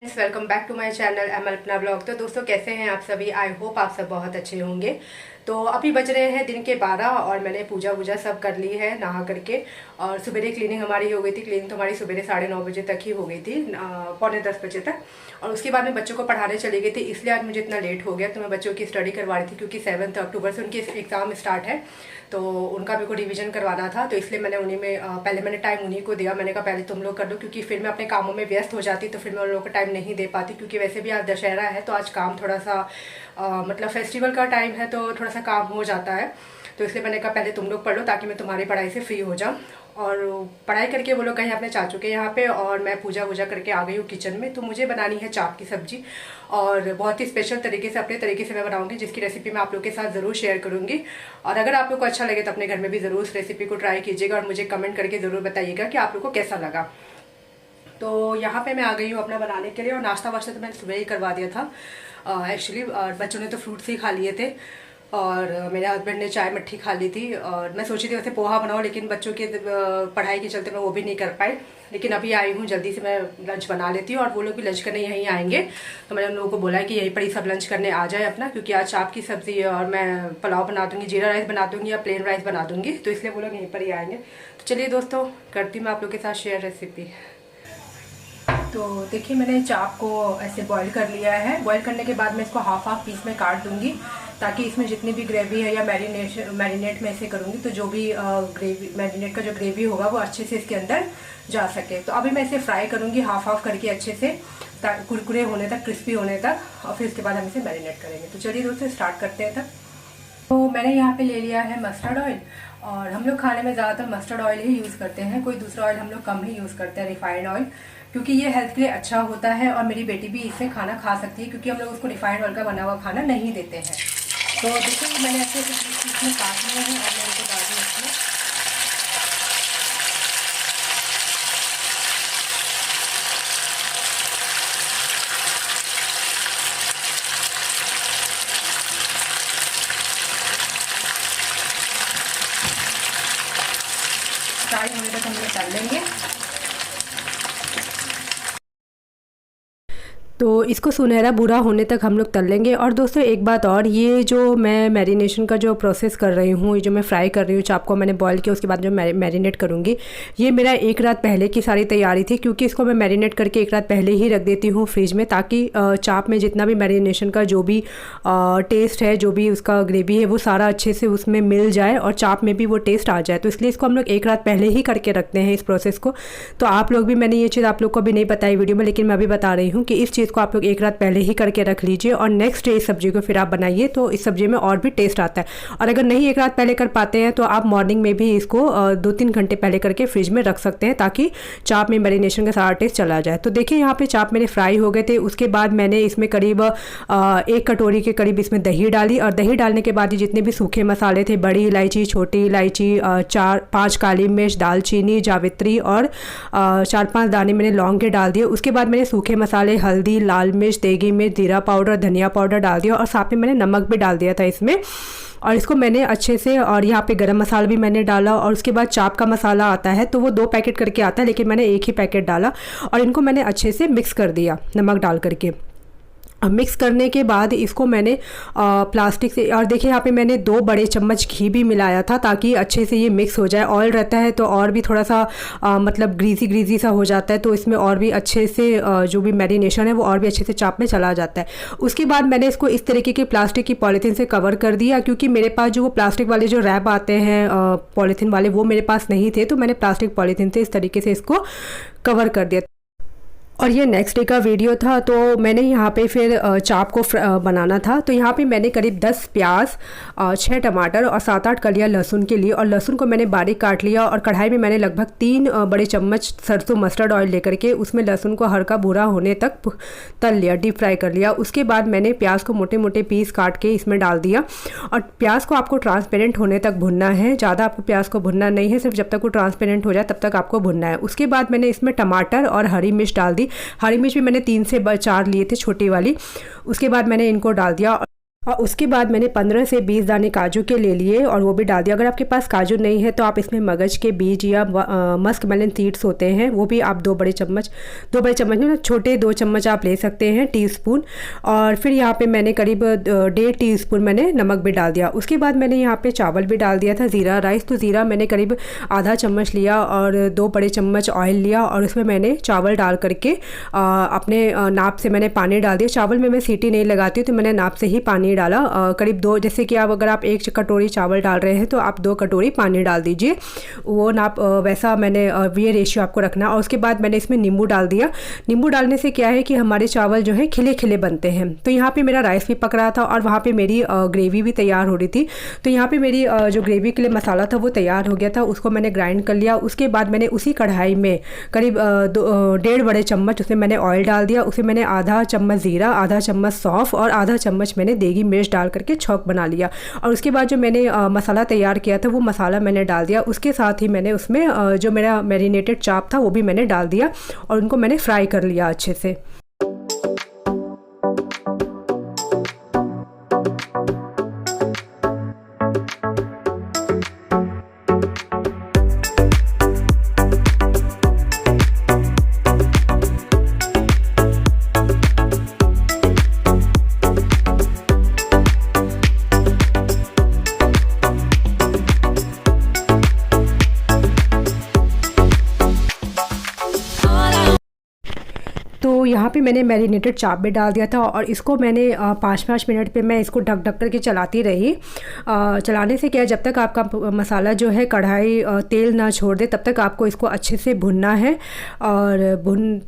Welcome back to my channel ML अपना blog. तो दोस्तों कैसे हैं आप सभी। आई होप आप सब बहुत अच्छे होंगे। तो अभी बज रहे हैं दिन के 12 और मैंने पूजा वूजा सब कर ली है नहा करके। और सुबह क्लीनिंग हमारी हो गई थी। क्लीनिंग तो हमारी सुबह 9:30 बजे तक ही हो गई थी, पौने 10 बजे तक। और उसके बाद मैं बच्चों को पढ़ाने चली गई थी, इसलिए आज मुझे इतना लेट हो गया। तो मैं बच्चों की स्टडी करवा रही थी क्योंकि 7 अक्टूबर से उनकी एग्ज़ाम स्टार्ट है, तो उनका मेरे को रिवीजन करवाना था। तो इसलिए मैंने उन्हीं में पहले मैंने टाइम उन्हीं को दिया। मैंने कहा पहले तुम लोग कर लो, क्योंकि फिर मैं अपने कामों में व्यस्त हो जाती तो फिर मैं उन लोगों को टाइम नहीं दे पाती। क्योंकि वैसे भी आज दशहरा है तो आज काम थोड़ा सा मतलब फेस्टिवल का टाइम है तो थोड़ा सा काम हो जाता है। तो इसलिए मैंने कहा पहले तुम लोग पढ़ लो ताकि मैं तुम्हारी पढ़ाई से फ्री हो जाऊँ। और पढ़ाई करके वो लोग कहीं अपने चाचू के यहाँ पे, और मैं पूजा वूजा करके आ गई हूँ किचन में। तो मुझे बनानी है चाप की सब्जी, और बहुत ही स्पेशल तरीके से अपने तरीके से मैं बनाऊंगी, जिसकी रेसिपी मैं आप लोग के साथ ज़रूर शेयर करूँगी। और अगर आप लोग को अच्छा लगे तो अपने घर में भी ज़रूर उस रेसिपी को ट्राई कीजिएगा और मुझे कमेंट करके ज़रूर बताइएगा कि आप लोग को कैसा लगा। तो यहाँ पे मैं आ गई हूँ अपना बनाने के लिए। और नाश्ता वाश्ता तो मैंने सुबह ही करवा दिया था एक्चुअली। बच्चों ने तो फ्रूट्स ही खा लिए थे और मेरे हस्बैंड ने चाय मट्ठी खा ली थी। और मैं सोची थी वैसे पोहा बनाऊँ, लेकिन बच्चों की पढ़ाई के चलते मैं वो भी नहीं कर पाई। लेकिन अभी आई हूँ, जल्दी से मैं लंच बना लेती हूँ और वो लोग भी लंच करने यहीं आएंगे। तो मैंने उन लोगों को बोला है कि यहीं पर ही सब लंच करने आ जाए अपना, क्योंकि आज चाप की सब्ज़ी है और मैं पुलाव बना दूँगी, जीरा राइस बना दूँगी या प्लेन राइस बना दूँगी। तो इसलिए वो लोग यहीं पर ही आएंगे। तो चलिए दोस्तों, करती हूँ मैं आप लोग के साथ शेयर रेसिपी। तो देखिए मैंने चाप को ऐसे बॉईल कर लिया है। बॉईल करने के बाद मैं इसको हाफ पीस में काट दूंगी, ताकि इसमें जितनी भी ग्रेवी है या मैरिनेट में ऐसे करूँगी तो जो भी ग्रेवी मैरिनेट का जो ग्रेवी होगा वो अच्छे से इसके अंदर जा सके। तो अभी मैं इसे फ्राई करूँगी हाफ करके अच्छे से, कुरकुरे होने तक, क्रिस्पी होने तक, और फिर उसके बाद हम इसे मैरिनेट करेंगे। तो चलिए दोस्तों स्टार्ट करते हैं तब। तो मैंने यहाँ पे ले लिया है मस्टर्ड ऑयल, और हम लोग खाने में ज़्यादातर मस्टर्ड ऑयल ही यूज़ करते हैं, कोई दूसरा ऑयल हम लोग कम ही यूज़ करते हैं, रिफाइंड ऑयल, क्योंकि ये हेल्थ के लिए अच्छा होता है। और मेरी बेटी भी इससे खाना खा सकती है, क्योंकि हम लोग उसको रिफाइंड ऑयल का बना हुआ खाना नहीं देते हैं। तो देखिए मैंने अच्छे से इसमें काट लिया है और मैं इनको डाल दूँ इसमें। फ्राई होने तक हम लोग तल लेंगे। तो इसको सुनहरा भूरा होने तक हम लोग तल लेंगे। और दोस्तों एक बात और, ये जो मैं मैरिनेशन का जो प्रोसेस कर रही हूँ, ये जो मैं फ्राई कर रही हूँ चाप को मैंने बॉईल किया, उसके बाद जो मैरिनेट करूँगी, ये मेरा एक रात पहले की सारी तैयारी थी। क्योंकि इसको मैं मैरिनेट करके एक रात पहले ही रख देती हूँ फ्रिज में, ताकि चाप में जितना भी मैरिनेशन का जो भी टेस्ट है, जो भी उसका ग्रेवी है, वो सारा अच्छे से उसमें मिल जाए और चाप में भी वो टेस्ट आ जाए। तो इसलिए इसको हम लोग एक रात पहले ही करके रखते हैं इस प्रोसेस को। तो आप लोग भी, मैंने ये चीज़ आप लोग को भी नहीं बताई वीडियो में, लेकिन मैं अभी बता रही हूँ कि इस चीज़ को आप लोग एक रात पहले ही करके रख लीजिए और नेक्स्ट डे इस सब्जी को फिर आप बनाइए, तो इस सब्जी में और भी टेस्ट आता है। और अगर नहीं एक रात पहले कर पाते हैं तो आप मॉर्निंग में भी इसको 2-3 घंटे पहले करके फ्रिज में रख सकते हैं, ताकि चाप में मैरिनेशन का सारा टेस्ट चला जाए। तो देखिए यहाँ पे चाप मेरे फ्राई हो गए थे। उसके बाद मैंने इसमें करीब 1 कटोरी के करीब इसमें दही डाली, और दही डालने के बाद जितने भी सूखे मसाले थे, बड़ी इलायची, छोटी इलायची, 4-5 काली मिर्च, दालचीनी, जावित्री और 4-5 दाने मैंने लौंग के डाल दिए। उसके बाद मैंने सूखे मसाले, हल्दी, लाल मिर्च, देगी मिर्च, जीरा पाउडर, धनिया पाउडर डाल दिया, और साथ में मैंने नमक भी डाल दिया था इसमें। और इसको मैंने अच्छे से, और यहाँ पे गरम मसाला भी मैंने डाला। और उसके बाद चाप का मसाला आता है, तो वो 2 पैकेट करके आता है, लेकिन मैंने एक ही पैकेट डाला, और इनको मैंने अच्छे से मिक्स कर दिया नमक डाल करके। मिक्स करने के बाद इसको मैंने प्लास्टिक से, और देखिए यहाँ पे मैंने 2 बड़े चम्मच घी भी मिलाया था, ताकि अच्छे से ये मिक्स हो जाए। ऑयल रहता है तो और भी थोड़ा सा मतलब ग्रीसी सा हो जाता है, तो इसमें और भी अच्छे से जो भी मैरिनेशन है वो और भी अच्छे से चाप में चला जाता है। उसके बाद मैंने इसको इस तरीके की प्लास्टिक की पॉलीथीन से कवर कर दिया, क्योंकि मेरे पास जो वो प्लास्टिक वाले जो रैप आते हैं पॉलीथीन वाले, वो मेरे पास नहीं थे, तो मैंने प्लास्टिक पॉलीथीन से इस तरीके से इसको कवर कर दिया। और ये नेक्स्ट डे का वीडियो था। तो मैंने यहाँ पे फिर चाप को बनाना था। तो यहाँ पे मैंने करीब 10 प्याज, 6 टमाटर और 7-8 कलियाँ लहसुन के लिए, और लहसुन को मैंने बारीक काट लिया। और कढ़ाई में मैंने लगभग 3 बड़े चम्मच सरसों मस्टर्ड ऑयल लेकर के उसमें लहसुन को हल्का भूरा होने तक तल लिया, डीप फ्राई कर लिया। उसके बाद मैंने प्याज को मोटे मोटे पीस काट के इसमें डाल दिया। और प्याज को आपको ट्रांसपेरेंट होने तक भुनना है, ज़्यादा आपको प्याज को भुनना नहीं है, सिर्फ जब तक वो ट्रांसपेरेंट हो जाए तब तक आपको भुनना है। उसके बाद मैंने इसमें टमाटर और हरी मिर्च डाल दी। हरी मिर्च भी मैंने 3 से 4 लिए थे, छोटी वाली। उसके बाद मैंने इनको डाल दिया। और उसके बाद मैंने 15 से 20 दाने काजू के ले लिए और वो भी डाल दिया। अगर आपके पास काजू नहीं है तो आप इसमें मगज के बीज या मस्क मेलन सीड्स होते हैं वो भी आप 2 बड़े चम्मच में छोटे 2 चम्मच आप ले सकते हैं, टीस्पून। और फिर यहाँ पे मैंने करीब 1.5 टीस्पून मैंने नमक भी डाल दिया। उसके बाद मैंने यहाँ पे चावल भी डाल दिया था, ज़ीरा राइस। तो ज़ीरा मैंने करीब आधा चम्मच लिया और 2 बड़े चम्मच ऑयल लिया और उसमें मैंने चावल डाल करके अपने नाप से मैंने पानी डाल दिया। चावल में मैं सीटी नहीं लगाती हूँ तो मैंने नाप से ही पानी डाला, करीब 2, जैसे कि अगर आप 1 कटोरी चावल डाल रहे हैं तो आप 2 कटोरी पानी डाल दीजिए, वो नाप वैसा मैंने ये रेशियो आपको रखना। और उसके बाद मैंने इसमें नींबू डाल दिया। नींबू डालने से क्या है कि हमारे चावल जो है खिले खिले बनते हैं। तो यहाँ पे मेरा राइस भी पक रहा था और वहाँ पे मेरी ग्रेवी भी तैयार हो रही थी। तो यहाँ पे मेरी जो ग्रेवी के लिए मसाला था वो तैयार हो गया था, उसको मैंने ग्राइंड कर लिया। उसके बाद मैंने उसी कढ़ाई में करीब 1.5 बड़े चम्मच उसमें मैंने ऑयल डाल दिया। उसमें मैंने आधा चम्मच ज़ीरा, आधा चम्मच सौंफ और आधा चम्मच मैंने देगी मिर्च डाल करके छौंक बना लिया। और उसके बाद जो मैंने मसाला तैयार किया था वो मसाला मैंने डाल दिया। उसके साथ ही मैंने उसमें जो मेरा मैरिनेटेड चाप था वो भी मैंने डाल दिया और उनको मैंने फ्राई कर लिया अच्छे से। तो यहाँ पे मैंने मैरिनेटेड चाप भी डाल दिया था और इसको मैंने 5-5 मिनट पे मैं इसको ढक ढक करके चलाती रही। चलाने से क्या है, जब तक आपका मसाला जो है कढ़ाई तेल ना छोड़ दे तब तक आपको इसको अच्छे से भुनना है और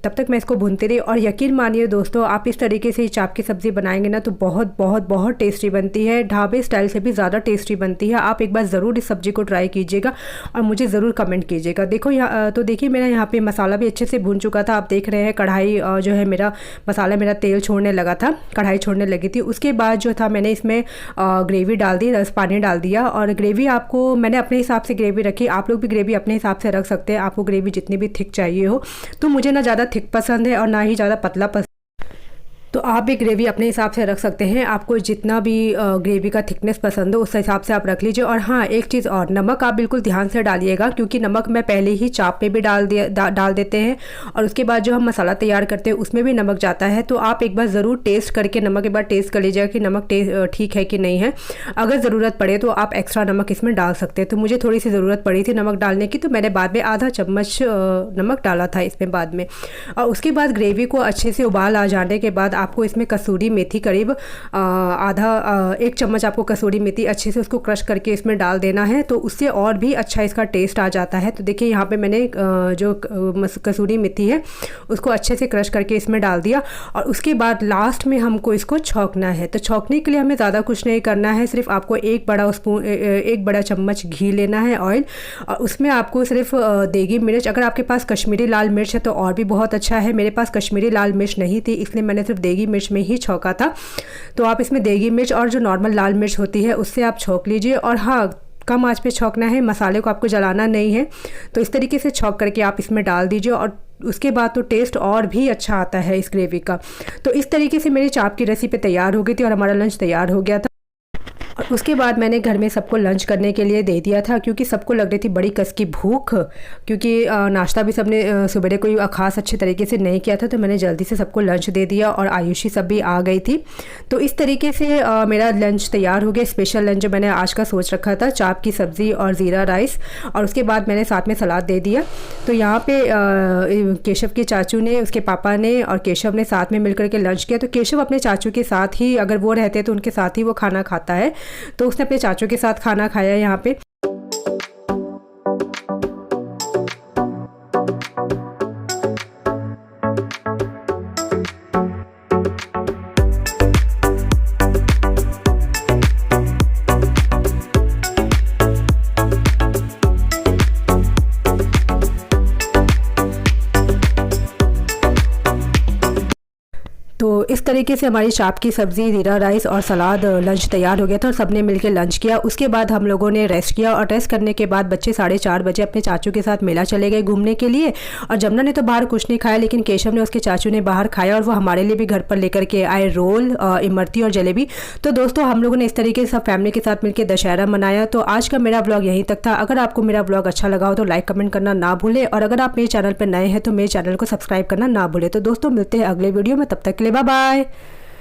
तब तक मैं इसको भूनती रही। और यकीन मानिए दोस्तों, आप इस तरीके से चाप की सब्ज़ी बनाएंगे ना तो बहुत बहुत बहुत टेस्टी बनती है, ढाबे स्टाइल से भी ज़्यादा टेस्टी बनती है। आप एक बार ज़रूर इस सब्ज़ी को ट्राई कीजिएगा और मुझे ज़रूर कमेंट कीजिएगा। देखो यहाँ तो देखिए मेरा यहाँ पे मसाला भी अच्छे से भून चुका था। आप देख रहे हैं कढ़ाई जो है मेरा मसाला तेल छोड़ने लगा था, कढ़ाई छोड़ने लगी थी। उसके बाद जो था मैंने इसमें ग्रेवी डाल दी, रस पानी डाल दिया। और ग्रेवी आपको मैंने अपने हिसाब से ग्रेवी रखी, आप लोग भी ग्रेवी अपने हिसाब से रख सकते हैं, आपको ग्रेवी जितनी भी थिक चाहिए हो। तो मुझे ना ज़्यादा थिक पसंद है और ना ही ज़्यादा पतला पसंद, तो आप भी ग्रेवी अपने हिसाब से रख सकते हैं। आपको जितना भी ग्रेवी का थिकनेस पसंद हो उस हिसाब से आप रख लीजिए। और हाँ, एक चीज़ और, नमक आप बिल्कुल ध्यान से डालिएगा क्योंकि नमक मैं पहले ही चाप पे भी डाल देते हैं और उसके बाद जो हम मसाला तैयार करते हैं उसमें भी नमक जाता है। तो आप एक बार ज़रूर टेस्ट करके नमक एक बार टेस्ट कर लीजिएगा कि नमक ठीक है कि नहीं है। अगर ज़रूरत पड़े तो आप एक्स्ट्रा नमक इसमें डाल सकते हैं। तो मुझे थोड़ी सी ज़रूरत पड़ी थी नमक डालने की, तो मैंने बाद में आधा चम्मच नमक डाला था इसमें बाद में। और उसके बाद ग्रेवी को अच्छे से उबाल आ जाने के बाद आपको इसमें कसूरी मेथी करीब 1 चम्मच आपको कसूरी मेथी अच्छे से उसको क्रश करके इसमें डाल देना है, तो उससे और भी अच्छा इसका टेस्ट आ जाता है। तो देखिए यहाँ पे मैंने जो कसूरी मेथी है उसको अच्छे से क्रश करके इसमें डाल दिया। और उसके बाद लास्ट में हमको इसको छौंकना है। तो छौंकने के लिए हमें ज़्यादा कुछ नहीं करना है, सिर्फ आपको 1 बड़ा चम्मच घी लेना है ऑयल, और उसमें आपको सिर्फ देगी मिर्च, अगर आपके पास कश्मीरी लाल मिर्च है तो और भी बहुत अच्छा है। मेरे पास कश्मीरी लाल मिर्च नहीं थी इसलिए मैंने सिर्फ देगी मिर्च में ही छौंका था। तो आप इसमें देगी मिर्च और जो नॉर्मल लाल मिर्च होती है उससे आप छौंक लीजिए। और हाँ, कम आंच पे छौंकना है, मसाले को आपको जलाना नहीं है। तो इस तरीके से छौंक करके आप इसमें डाल दीजिए और उसके बाद तो टेस्ट और भी अच्छा आता है इस ग्रेवी का। तो इस तरीके से मेरी चाप की रेसिपी तैयार हो गई थी और हमारा लंच तैयार हो गया था। और उसके बाद मैंने घर में सबको लंच करने के लिए दे दिया था क्योंकि सबको लग रही थी बड़ी कस की भूख, क्योंकि नाश्ता भी सबने सुबह कोई ख़ास अच्छे तरीके से नहीं किया था। तो मैंने जल्दी से सबको लंच दे दिया और आयुषी सब भी आ गई थी। तो इस तरीके से मेरा लंच तैयार हो गया। स्पेशल लंच जो मैंने आज का सोच रखा था, चाप की सब्ज़ी और ज़ीरा राइस, और उसके बाद मैंने साथ में सलाद दे दिया। तो यहाँ पर केशव के चाचू ने, उसके पापा ने और केशव ने साथ में मिलकर के लंच किया। तो केशव अपने चाचू के साथ ही, अगर वो रहते तो उनके साथ ही वो खाना खाता है, तो उसने अपने चाचू के साथ खाना खाया यहाँ पे। तो इस तरीके से हमारी चाप की सब्ज़ी, ज़ीरा राइस और सलाद लंच तैयार हो गया था और सबने मिलकर लंच किया। उसके बाद हम लोगों ने रेस्ट किया और रेस्ट करने के बाद बच्चे 4:30 बजे अपने चाचू के साथ मेला चले गए घूमने के लिए। और जमुना ने तो बाहर कुछ नहीं खाया, लेकिन केशव ने, उसके चाचू ने बाहर खाया और वो हमारे लिए भी घर पर लेकर के आए रोल, इमरती और जलेबी। तो दोस्तों हम लोगों ने इस तरीके से सब फैमिली के साथ मिलकर दशहरा मनाया। तो आज का मेरा ब्लॉग यहीं तक था। अगर आपको मेरा ब्लॉग अच्छा लगा हो तो लाइक कमेंट करना ना भूलें, और अगर आप मेरे चैनल पर नए हैं तो मेरे चैनल को सब्सक्राइब करना ना भूलें। तो दोस्तों मिलते हैं अगले वीडियो में, तब तक के लिए बाय बाय।